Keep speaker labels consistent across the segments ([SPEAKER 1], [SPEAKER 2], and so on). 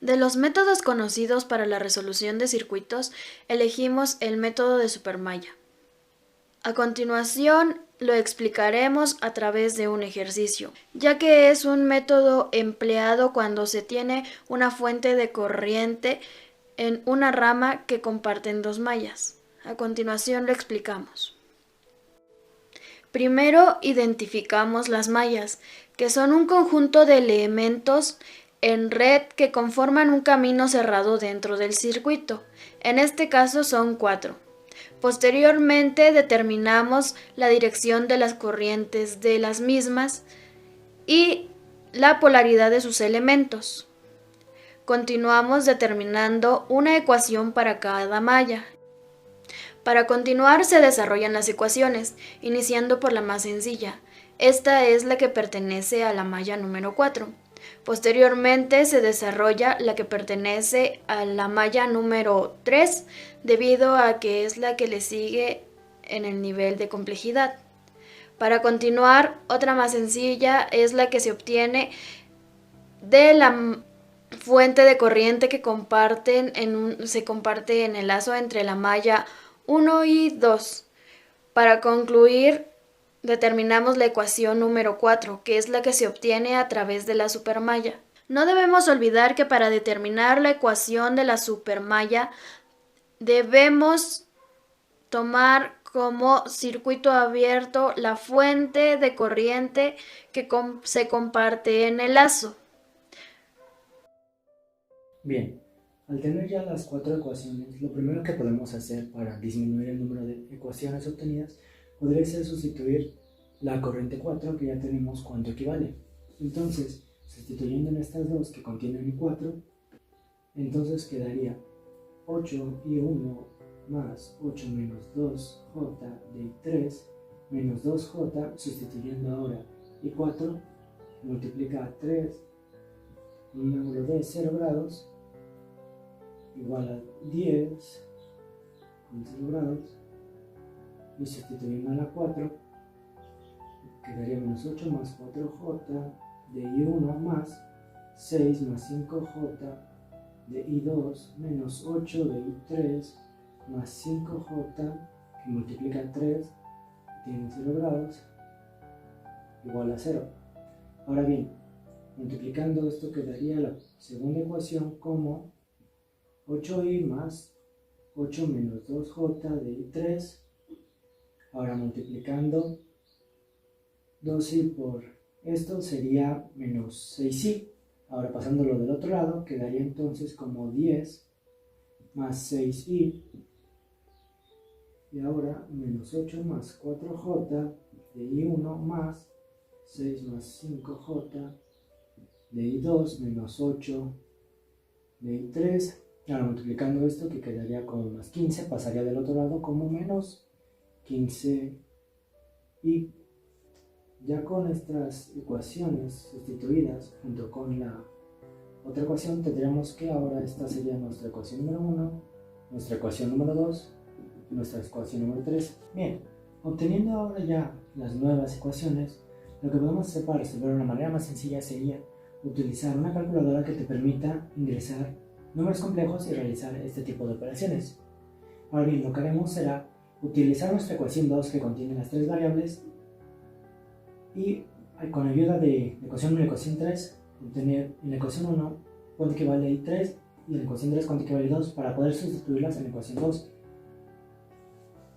[SPEAKER 1] De los métodos conocidos para la resolución de circuitos, elegimos el método de supermalla. A continuación, lo explicaremos a través de un ejercicio, ya que es un método empleado cuando se tiene una fuente de corriente en una rama que comparten dos mallas. A continuación lo explicamos. Primero identificamos las mallas, que son un conjunto de elementos en red que conforman un camino cerrado dentro del circuito. En este caso son 4. Posteriormente determinamos la dirección de las corrientes de las mismas y la polaridad de sus elementos. Continuamos determinando una ecuación para cada malla. Para continuar se desarrollan las ecuaciones, iniciando por la más sencilla. Esta es la que pertenece a la malla número 4. Posteriormente se desarrolla la que pertenece a la malla número 3, debido a que es la que le sigue en el nivel de complejidad. Para continuar, otra más sencilla es la que se obtiene de la fuente de corriente que se comparte en el lazo entre la malla 1 y 2. Para concluir, determinamos la ecuación número 4, que es la que se obtiene a través de la supermalla. No debemos olvidar que para determinar la ecuación de la supermalla debemos tomar como circuito abierto la fuente de corriente que se comparte en el lazo.
[SPEAKER 2] Bien, al tener ya las 4 ecuaciones, lo primero que podemos hacer para disminuir el número de ecuaciones obtenidas podría ser sustituir la corriente 4 que ya tenemos cuánto equivale. Entonces, sustituyendo en estas dos que contienen 4, entonces quedaría 8 y 1 más 8 menos 2j de 3 menos 2j, sustituyendo ahora y 4, multiplica a 3 con un ángulo de 0 grados igual a 10 con 0 grados, y sustituyendo a la 4 quedaría menos 8 más 4j de I1 más 6 más 5j de I2 menos 8 de I3 más 5j que multiplica 3 tiene 0 grados igual a 0. Ahora bien, multiplicando esto quedaría la segunda ecuación como 8i más 8 menos 2j de i3. Ahora multiplicando 2i por esto sería menos 6i. Ahora pasándolo del otro lado quedaría entonces como 10 más 6i. Y ahora menos 8 más 4j de i1 más 6 más 5j de i2 menos 8 de i3. Ahora multiplicando esto que quedaría como más 15, pasaría del otro lado como menos 15 y ya con estas ecuaciones sustituidas junto con la otra ecuación tendríamos que ahora esta sería nuestra ecuación número 1, nuestra ecuación número 2 y nuestra ecuación número 3. Bien, obteniendo ahora ya las nuevas ecuaciones, lo que podemos hacer para resolver de una manera más sencilla sería utilizar una calculadora que te permita ingresar números complejos y realizar este tipo de operaciones. Ahora bien, lo que haremos será utilizar nuestra ecuación 2 que contiene las 3 variables y con ayuda de la ecuación 1 y la ecuación 3 obtener en la ecuación 1 cuánto equivale a i3 y en la ecuación 3 cuánto equivale a 2 para poder sustituirlas en la ecuación 2.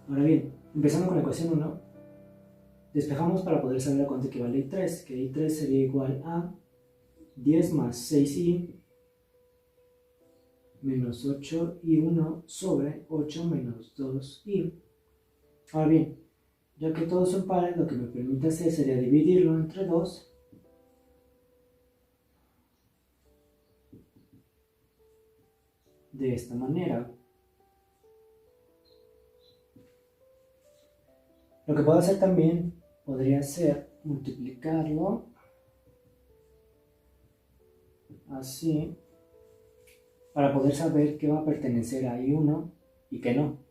[SPEAKER 2] Ahora bien, empezando con la ecuación 1, despejamos para poder saber a cuánto equivale i3, que i3 sería igual a 10 más 6i menos 8i1 sobre 8 menos 2i. Ahora bien, ya que todos son pares, lo que me permite hacer sería dividirlo entre 2 de esta manera. Lo que puedo hacer también podría ser multiplicarlo así para poder saber qué va a pertenecer a I1 y qué no.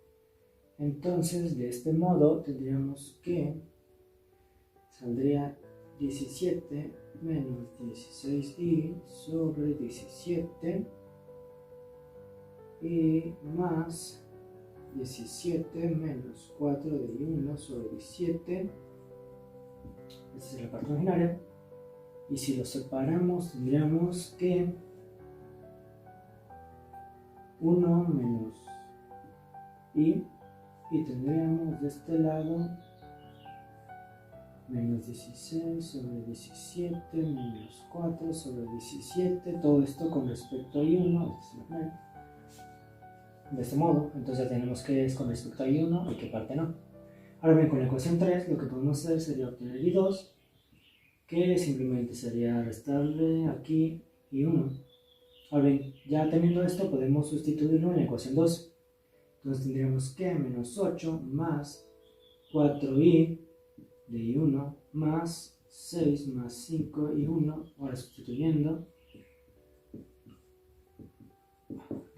[SPEAKER 2] Entonces, de este modo, tendríamos que saldría 17 menos 16i sobre 17 y más 17 menos 4 de I1 sobre 17. Esta es la parte imaginaria. Y si lo separamos, tendríamos que 1 menos I, y tendríamos de este lado menos 16 sobre 17 menos 4 sobre 17, todo esto con respecto a I1, de este modo. Entonces ya tenemos que es con respecto a I1 y qué parte no. Ahora bien, con la ecuación 3 lo que podemos hacer sería obtener I2, que simplemente sería restarle aquí I1. Ahora bien, ya teniendo esto podemos sustituirlo en la ecuación 2. Entonces tendríamos que menos 8 más 4i de I1 más 6 más 5 I1, ahora sustituyendo,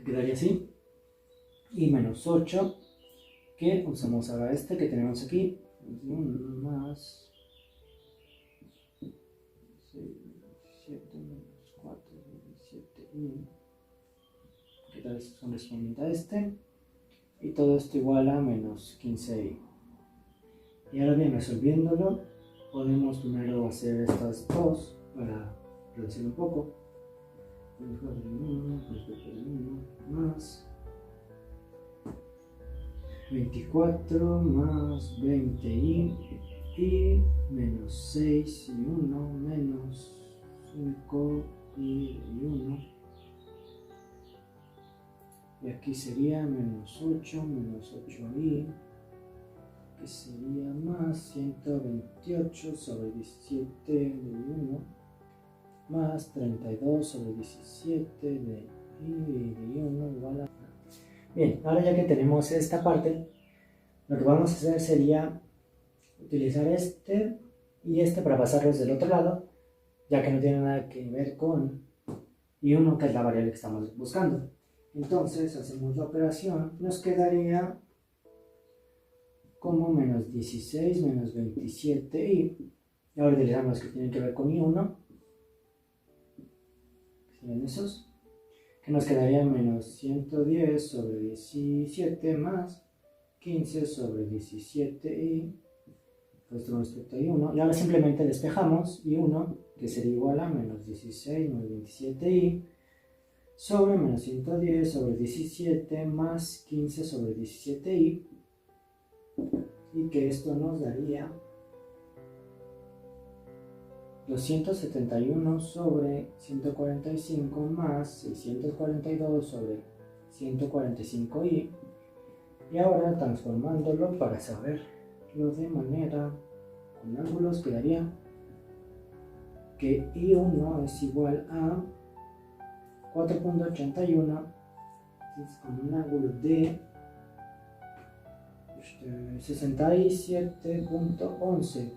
[SPEAKER 2] quedaría así, y menos 8, que usamos ahora este que tenemos aquí, 1 más 6, 7 menos 4, 17 I, que tal vez correspondiente a este, y todo esto igual a menos 15i. Y ahora bien, resolviéndolo, podemos primero hacer estas dos para reducir un poco. 1 más 24 más 20i y menos 6 y 1 menos 5 y 1. Y aquí sería menos 8 menos 8i, que sería más 128 sobre 17 de 1 más 32 sobre 17 de I 1 igual a... Bien, ahora ya que tenemos esta parte, lo que vamos a hacer sería utilizar este y este para pasarlos del otro lado, ya que no tiene nada que ver con I1, que es la variable que estamos buscando. Entonces hacemos la operación, nos quedaría como menos 16 menos 27i, y ahora utilizamos los que tienen que ver con I1, que serían esos, que nos quedaría menos 110 sobre 17 más 15 sobre 17i, esto respecto a I1, y ahora simplemente despejamos I1, que sería igual a menos 16 menos 27i, sobre menos 110 sobre 17 más 15 sobre 17i, y que esto nos daría 271 sobre 145 más 642 sobre 145i, y ahora transformándolo para saberlo de manera con ángulos, quedaría que I1 es igual a 4.81 con un ángulo de 67.11.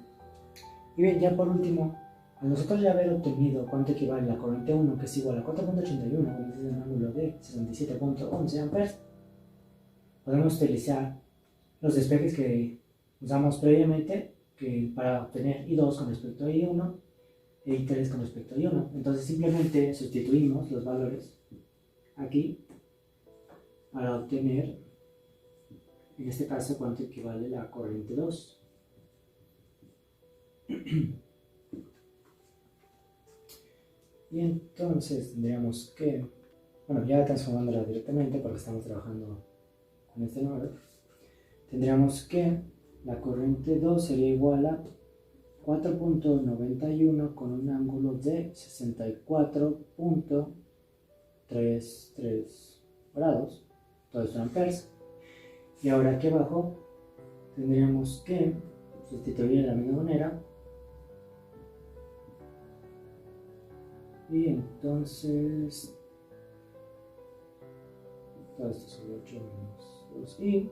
[SPEAKER 2] Y bien, ya por último, a nosotros ya haber obtenido cuánto equivale la corriente 1, que es igual a 4.81 con un ángulo de 67.11 amperes, podemos utilizar los despejes que usamos previamente para obtener I2 con respecto a I1 e I3 con respecto a I1. Entonces simplemente sustituimos los valores aquí para obtener, en este caso, cuánto equivale la corriente 2. Y entonces tendríamos que, bueno, ya transformándola directamente porque estamos trabajando con este número, tendríamos que la corriente 2 sería igual a 4.91 con un ángulo de 64.33 grados, todo esto en amperes. Y ahora aquí abajo tendríamos que sustituir de la misma manera, y entonces todo esto sobre 8 menos 2i,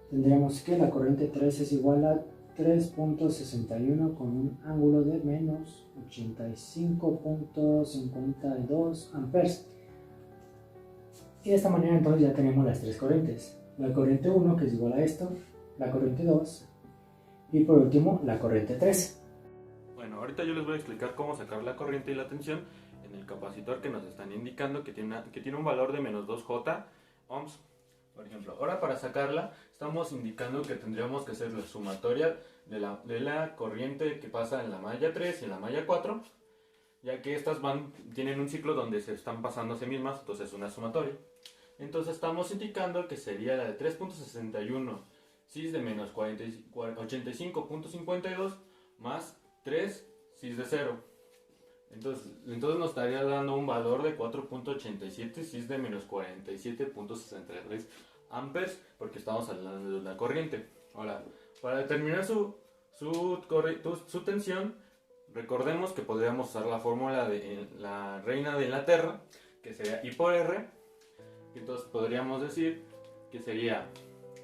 [SPEAKER 2] tendríamos que la corriente 3 es igual a 3.61 con un ángulo de menos 85.52 amperes. Y de esta manera entonces ya tenemos las tres corrientes, la corriente 1, que es igual a esto, la corriente 2 y por último la corriente 3.
[SPEAKER 3] Bueno, ahorita yo les voy a explicar cómo sacar la corriente y la tensión. en el capacitor que nos están indicando que tiene un valor de menos 2J ohms. Por ejemplo, ahora para sacarla estamos indicando que tendríamos que hacer la sumatoria de la corriente que pasa en la malla 3 y en la malla 4, ya que estas tienen un ciclo donde se están pasando a sí mismas, entonces es una sumatoria. Entonces estamos indicando que sería la de 3.61 cis de menos 85.52 más 3 cis de 0. Entonces nos estaría dando un valor de 4.87 cis de menos 47.63 amperes, porque estamos hablando de una corriente. Ahora, para determinar su tensión, recordemos que podríamos usar la fórmula de la reina de Inglaterra, que sería I por R. Entonces podríamos decir que sería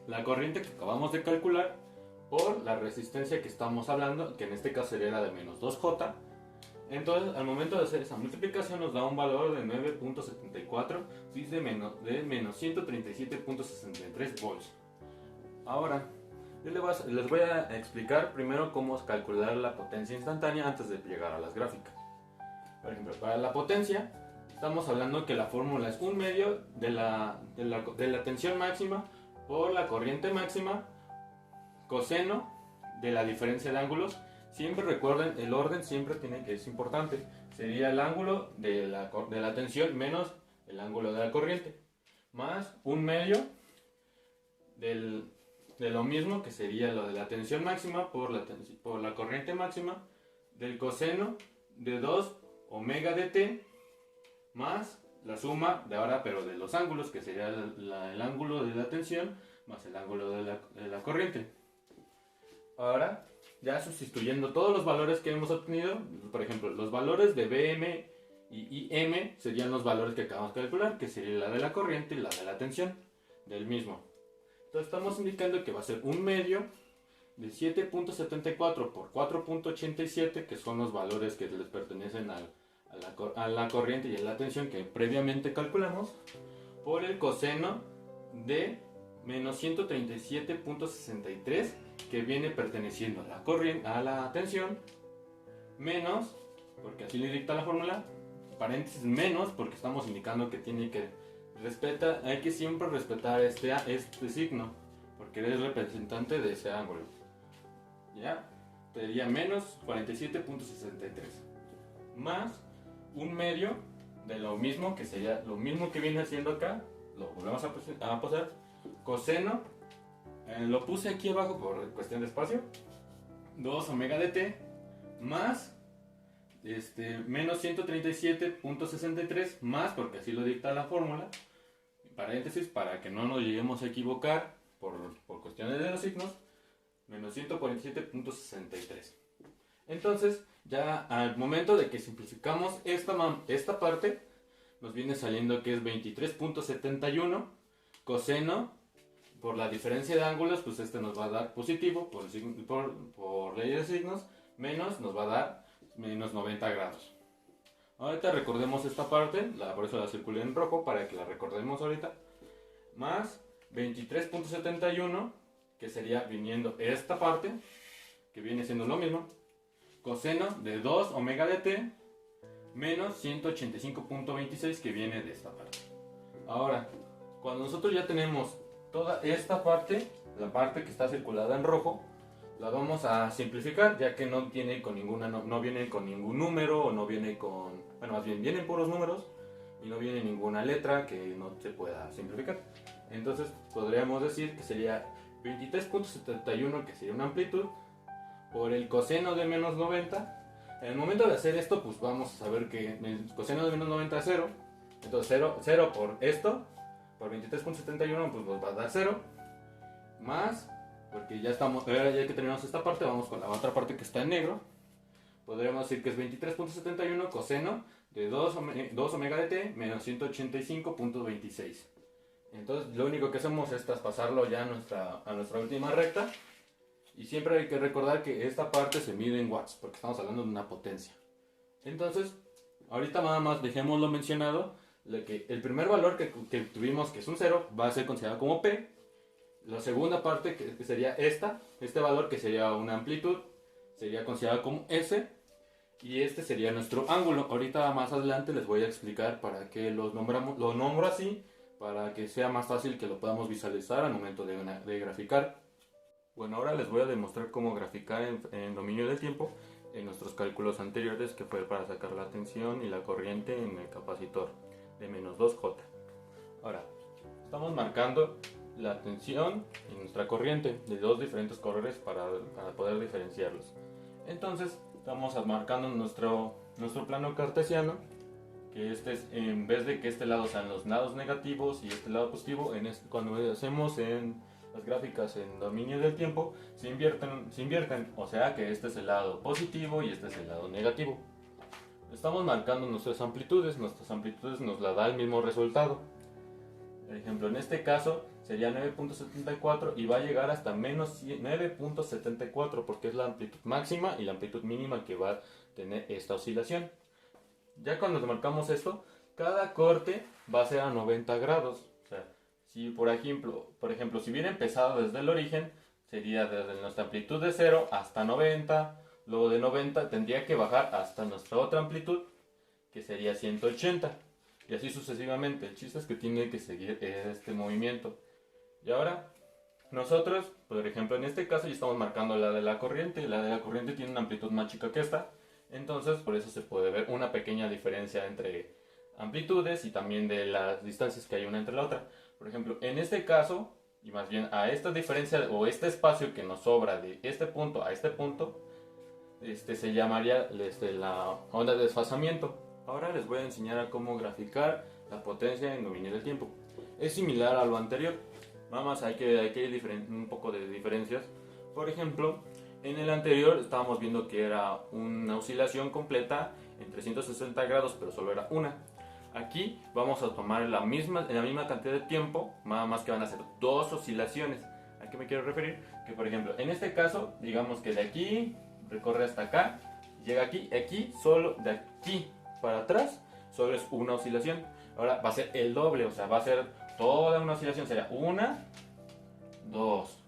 [SPEAKER 3] la corriente que acabamos de calcular por la resistencia que estamos hablando, que en este caso sería la de menos 2J. Entonces, al momento de hacer esa multiplicación nos da un valor de 9.74 cis de menos 137.63 volts. Ahora, yo les voy a explicar primero cómo calcular la potencia instantánea antes de llegar a las gráficas. Por ejemplo, para la potencia, estamos hablando que la fórmula es 1/2 de la tensión máxima por la corriente máxima, coseno de la diferencia de ángulos. Siempre recuerden, el orden siempre es importante. Sería el ángulo de la tensión menos el ángulo de la corriente, más 1/2 de lo mismo, que sería lo de la tensión máxima por la corriente máxima, del coseno de 2 omega de t, más la suma de ahora, pero de los ángulos, que sería el ángulo de la tensión más el ángulo de la corriente. Ahora, ya sustituyendo todos los valores que hemos obtenido, por ejemplo, los valores de Bm y Im serían los valores que acabamos de calcular, que sería la de la corriente y la de la tensión del mismo. Entonces estamos indicando que va a ser 1/2 de 7.74 por 4.87, que son los valores que les pertenecen a la corriente y a la tensión que previamente calculamos, por el coseno de menos 137.63, que viene perteneciendo a la tensión, menos, porque así le dicta la fórmula, paréntesis menos, porque estamos indicando que hay que siempre respetar este signo, porque eres representante de ese ángulo. ¿Ya? Sería menos 47.63, más 1/2 de lo mismo, que sería lo mismo que viene haciendo acá, lo volvemos a posar, coseno, lo puse aquí abajo por cuestión de espacio, 2 omega de t, más menos 137.63, más, porque así lo dicta la fórmula, paréntesis, para que no nos lleguemos a equivocar por cuestiones de los signos, menos 147.63. Entonces, ya al momento de que simplificamos esta parte, nos viene saliendo que es 23.71 coseno por la diferencia de ángulos, pues nos va a dar positivo por ley de signos, menos nos va a dar menos 90 grados. Ahorita recordemos esta parte, por eso la circulé en rojo para que la recordemos ahorita, más 23.71, que sería viniendo esta parte, que viene siendo lo mismo, coseno de 2 omega de t, menos 185.26, que viene de esta parte. Ahora, cuando nosotros ya tenemos toda esta parte, la parte que está circulada en rojo, la vamos a simplificar, ya que no viene con ningún número, o no viene con, bueno, más bien vienen puros números y no viene ninguna letra que no se pueda simplificar. Entonces podríamos decir que sería 23.71, que sería una amplitud, por el coseno de menos 90. En el momento de hacer esto, pues vamos a saber que el coseno de menos 90 es 0. Entonces 0 por esto, por 23.71, pues nos va a dar 0, más, porque ya que terminamos esta parte, vamos con la otra parte que está en negro. Podríamos decir que es 23.71 coseno de 2 omega de t menos 185.26. Entonces lo único que hacemos es traspasarlo ya a nuestra última recta. Y siempre hay que recordar que esta parte se mide en watts, porque estamos hablando de una potencia. Entonces, ahorita nada más dejémoslo mencionado, que el primer valor que tuvimos, que es un 0, va a ser considerado como P. La segunda parte, que sería este valor, que sería una amplitud, sería considerado como S. y este sería nuestro ángulo. Ahorita más adelante les voy a explicar para qué lo nombro así, para que sea más fácil que lo podamos visualizar al momento de graficar. Bueno, ahora les voy a demostrar cómo graficar en dominio del tiempo en nuestros cálculos anteriores, que fue para sacar la tensión y la corriente en el capacitor de menos 2J. Ahora, estamos marcando la tensión y nuestra corriente de dos diferentes colores para poder diferenciarlos. Entonces, estamos marcando nuestro plano cartesiano, que en vez de que este lado sean los lados negativos y este lado positivo, cuando hacemos en las gráficas en dominio del tiempo, se invierten, o sea que este es el lado positivo y este es el lado negativo. Estamos marcando nuestras amplitudes nos la da el mismo resultado. Por ejemplo, en este caso sería 9.74 y va a llegar hasta menos 9.74 porque es la amplitud máxima y la amplitud mínima que va a tener esta oscilación. Ya cuando marcamos esto, cada corte va a ser a 90 grados. O sea, si por ejemplo, si hubiera empezado desde el origen, sería desde nuestra amplitud de 0 hasta 90, luego de 90 tendría que bajar hasta nuestra otra amplitud, que sería 180. Y así sucesivamente. El chiste es que tiene que seguir este movimiento. Y ahora, nosotros, por ejemplo, en este caso ya estamos marcando la de la corriente. La de la corriente tiene una amplitud más chica que esta. Entonces, por eso se puede ver una pequeña diferencia entre amplitudes y también de las distancias que hay una entre la otra. Por ejemplo, en este caso, y más bien a esta diferencia o este espacio que nos sobra de este punto a este punto, se llamaría la onda de desfasamiento. Ahora les voy a enseñar a cómo graficar la potencia en dominio del tiempo. Es similar a lo anterior, nada más hay un poco de diferencias. Por ejemplo, en el anterior estábamos viendo que era una oscilación completa en 360 grados, pero solo era una. Aquí vamos a tomar en la misma cantidad de tiempo, nada más que van a ser dos oscilaciones. ¿A qué me quiero referir? Que por ejemplo, en este caso, digamos que de aquí recorre hasta acá, llega aquí, solo de aquí para atrás, solo es una oscilación. Ahora va a ser el doble, o sea, va a ser toda una oscilación, sería 1, 2.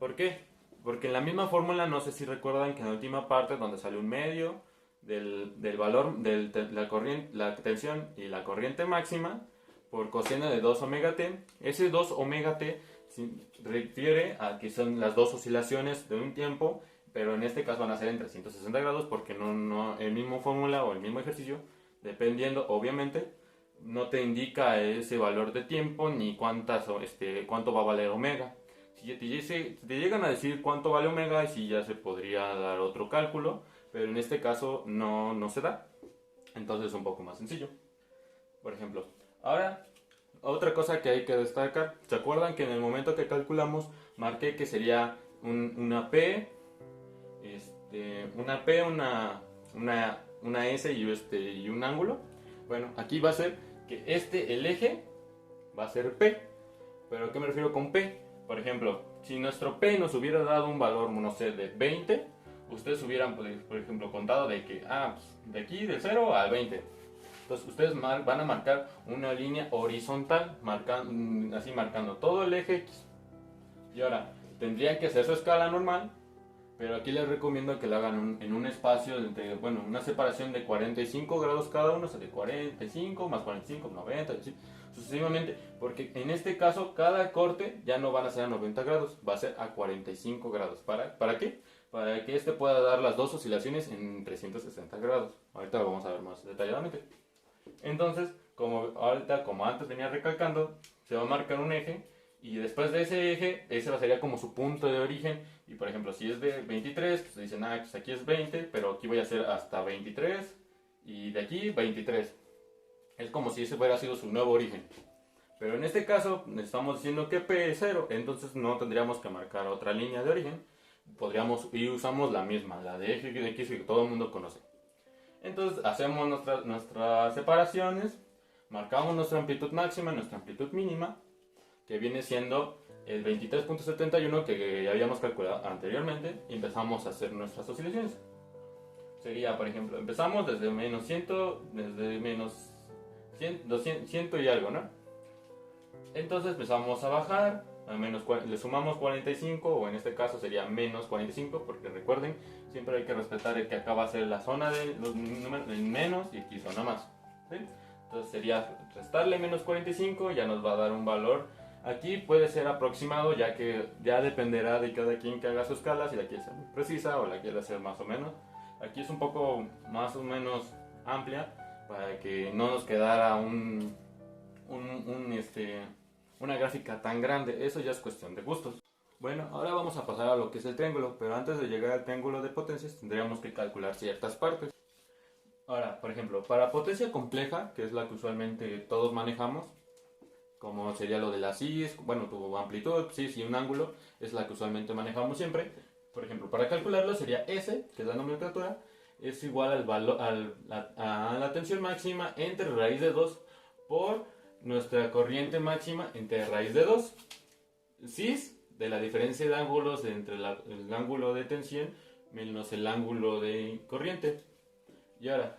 [SPEAKER 3] ¿Por qué? Porque en la misma fórmula, no sé si recuerdan que en la última parte donde sale un medio del valor de la tensión y la corriente máxima por coseno de 2 omega t, ese 2 omega t refiere a que son las dos oscilaciones de un tiempo, pero en este caso van a ser en 360 grados porque no el mismo fórmula o el mismo ejercicio, dependiendo obviamente, no te indica ese valor de tiempo ni cuánto va a valer omega. Si te llegan a decir cuánto vale omega, sí ya se podría dar otro cálculo, pero en este caso no se da, entonces es un poco más sencillo. Por ejemplo, ahora otra cosa que hay que destacar, ¿se acuerdan que en el momento que calculamos marqué que sería una P, una S y un ángulo? Bueno, aquí va a ser que el eje va a ser P, pero ¿a qué me refiero con P? Por ejemplo, si nuestro P nos hubiera dado un valor, no sé, de 20, ustedes hubieran, por ejemplo, contado de que, de aquí, del 0 al 20. Entonces, ustedes van a marcar una línea horizontal, marcando todo el eje X. Y ahora, tendrían que hacer su escala normal, pero aquí les recomiendo que lo hagan en un espacio una separación de 45 grados cada uno, o sea, de 45 más 45, 90, así sucesivamente, porque en este caso cada corte ya no van a ser a 90 grados, va a ser a 45 grados. ¿Para qué? Para que pueda dar las dos oscilaciones en 360 grados. Ahorita lo vamos a ver más detalladamente. Entonces, como antes venía recalcando, se va a marcar un eje y después de ese eje, ese sería como su punto de origen. Y por ejemplo, si es de 23, pues dicen, pues aquí es 20, pero aquí voy a hacer hasta 23 y de aquí 23. Es como si ese hubiera sido su nuevo origen. Pero en este caso, estamos diciendo que P es 0, entonces no tendríamos que marcar otra línea de origen. Usamos la misma, la de eje de X que todo el mundo conoce. Entonces hacemos nuestras separaciones, marcamos nuestra amplitud máxima, nuestra amplitud mínima, que viene siendo el 23.71 que ya habíamos calculado anteriormente, y empezamos a hacer nuestras oscilaciones. Sería, por ejemplo, empezamos desde menos 100, desde menos 100 y algo, ¿no? Entonces empezamos a bajar le sumamos 45, o en este caso sería menos 45, porque recuerden, siempre hay que respetar el que acá va a ser la zona de los números, el menos y aquí zona más, ¿sí? Entonces sería restarle menos 45, ya nos va a dar un valor. Aquí puede ser aproximado, ya que ya dependerá de cada quien que haga su escala, si la quiere hacer muy precisa o la quiere hacer más o menos. Aquí es un poco más o menos amplia, para que no nos quedara una gráfica tan grande. Eso ya es cuestión de gustos. Bueno, ahora vamos a pasar a lo que es el triángulo, pero antes de llegar al triángulo de potencias tendríamos que calcular ciertas partes. Ahora, por ejemplo, para potencia compleja, que es la que usualmente todos manejamos, como sería lo de la cis, bueno, tu amplitud, cis y un ángulo, es la que usualmente manejamos siempre. Por ejemplo, para calcularlo sería S, que es la nomenclatura, es igual al valor, a la tensión máxima entre raíz de 2 por nuestra corriente máxima entre raíz de 2. Cis, de la diferencia de ángulos entre el ángulo de tensión menos el ángulo de corriente. Y ahora,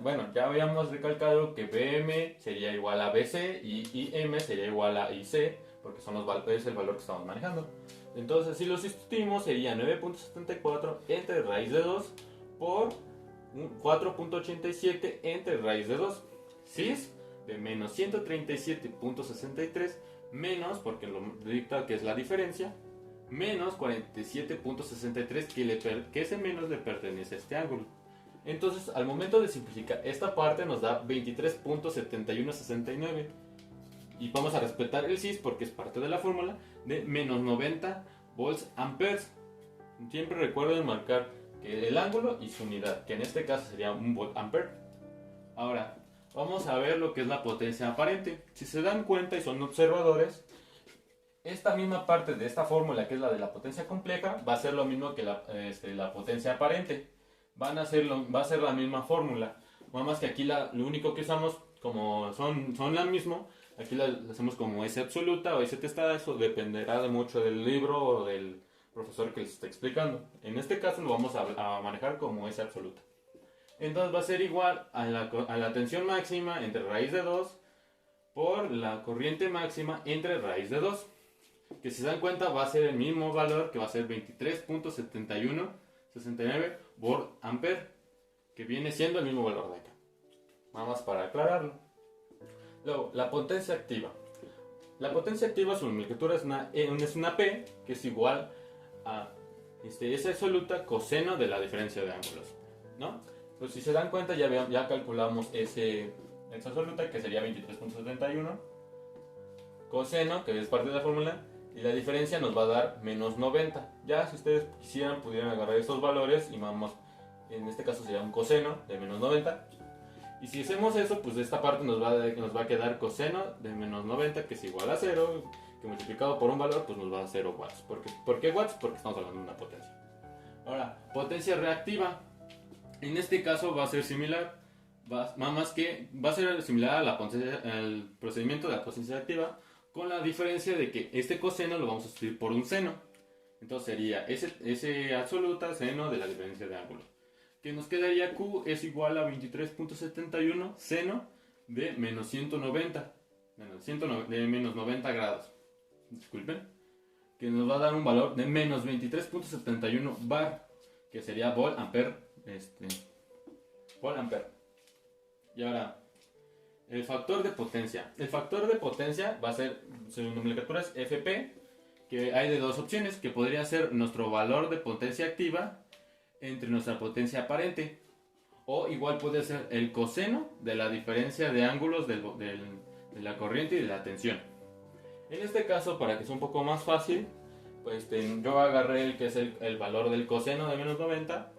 [SPEAKER 3] bueno, ya habíamos recalcado que BM sería igual a BC y IM sería igual a IC, porque es el valor que estamos manejando. Entonces, si lo sustituimos, sería 9.74 entre raíz de 2 por 4.87 entre raíz de 2. Cis de menos 137.63 menos, porque lo dicta que es la diferencia, menos 47.63, que ese menos le pertenece a este ángulo. Entonces, al momento de simplificar esta parte nos da 23.7169. Y vamos a respetar el cis porque es parte de la fórmula de menos 90 volts amperes. Siempre recuerden marcar que el ángulo y su unidad, que en este caso sería un volt ampere. Ahora, vamos a ver lo que es la potencia aparente. Si se dan cuenta y son observadores, esta misma parte de esta fórmula, que es la de la potencia compleja, va a ser lo mismo que la potencia aparente. Va a ser la misma fórmula. Nada más que aquí lo único que usamos, como son la misma, aquí la hacemos como S absoluta o S testada. Eso dependerá de mucho del libro o del profesor que les esté explicando. En este caso lo vamos a manejar como S absoluta. Entonces va a ser igual a la tensión máxima entre raíz de 2 por la corriente máxima entre raíz de 2. Que si se dan cuenta va a ser el mismo valor, que va a ser 23.7169 volt ampere, que viene siendo el mismo valor de acá. Nada más para aclararlo. Luego, la potencia activa. La potencia activa, su nomenclatura es una P, que es igual a S absoluta coseno de la diferencia de ángulos, ¿no? Pues si se dan cuenta ya calculamos S absoluta, que sería 23.71 coseno, que es parte de la fórmula, y la diferencia nos va a dar menos 90. Ya si ustedes quisieran, pudieran agarrar estos valores y vamos, en este caso sería un coseno de menos 90. Y si hacemos eso, pues de esta parte nos va a quedar coseno de menos 90, que es igual a 0, que multiplicado por un valor, pues nos va a dar 0 watts. ¿Por qué watts? Porque estamos hablando de una potencia. Ahora, potencia reactiva. En este caso va a ser similar, va a ser similar a al procedimiento de la potencia reactiva, con la diferencia de que este coseno lo vamos a sustituir por un seno. Entonces sería S absoluta seno de la diferencia de ángulo, que nos quedaría Q es igual a 23.71 seno de menos 190, de menos 90 grados, disculpen, que nos va a dar un valor de menos 23.71 bar, que sería volt ampere, volt ampere. Y ahora, el factor de potencia. El factor de potencia va a ser, su nomenclatura es FP, que hay de dos opciones, que podría ser nuestro valor de potencia activa entre nuestra potencia aparente, o igual puede ser el coseno de la diferencia de ángulos de la corriente y de la tensión. En este caso, para que sea un poco más fácil, pues yo agarré el que es el valor del coseno de menos 90,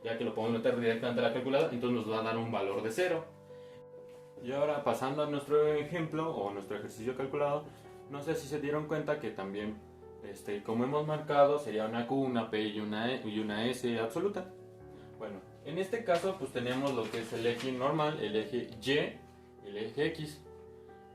[SPEAKER 3] ya que lo podemos meter directamente a la calculadora, entonces nos va a dar un valor de 0. Y ahora, pasando a nuestro ejemplo o nuestro ejercicio calculado, no sé si se dieron cuenta que también, como hemos marcado, sería una Q, una P y una S absoluta. Bueno, en este caso pues tenemos lo que es el eje normal, el eje Y y el eje X.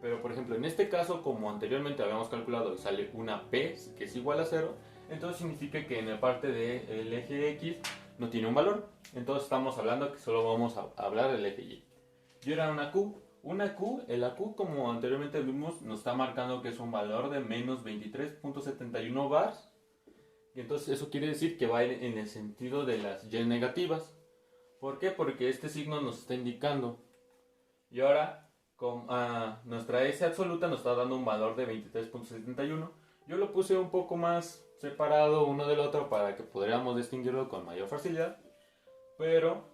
[SPEAKER 3] Pero por ejemplo, en este caso, como anteriormente habíamos calculado, sale una P que es igual a 0, entonces significa que en la parte del eje X no tiene un valor. Entonces estamos hablando que solo vamos a hablar del eje Y. Y ahora una Q. Una Q, el AQ, como anteriormente vimos, nos está marcando que es un valor de menos 23.71 bars. Y entonces eso quiere decir que va a ir en el sentido de las Y negativas. ¿Por qué? Porque este signo nos está indicando. Y ahora nuestra S absoluta nos está dando un valor de 23.71. Yo lo puse un poco más separado uno del otro para que podríamos distinguirlo con mayor facilidad. Pero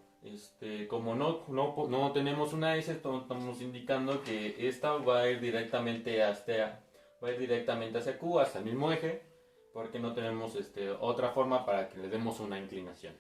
[SPEAKER 3] como no tenemos una S, estamos indicando que esta va a ir directamente hacia Q, hasta el mismo eje, porque no tenemos otra forma para que le demos una inclinación.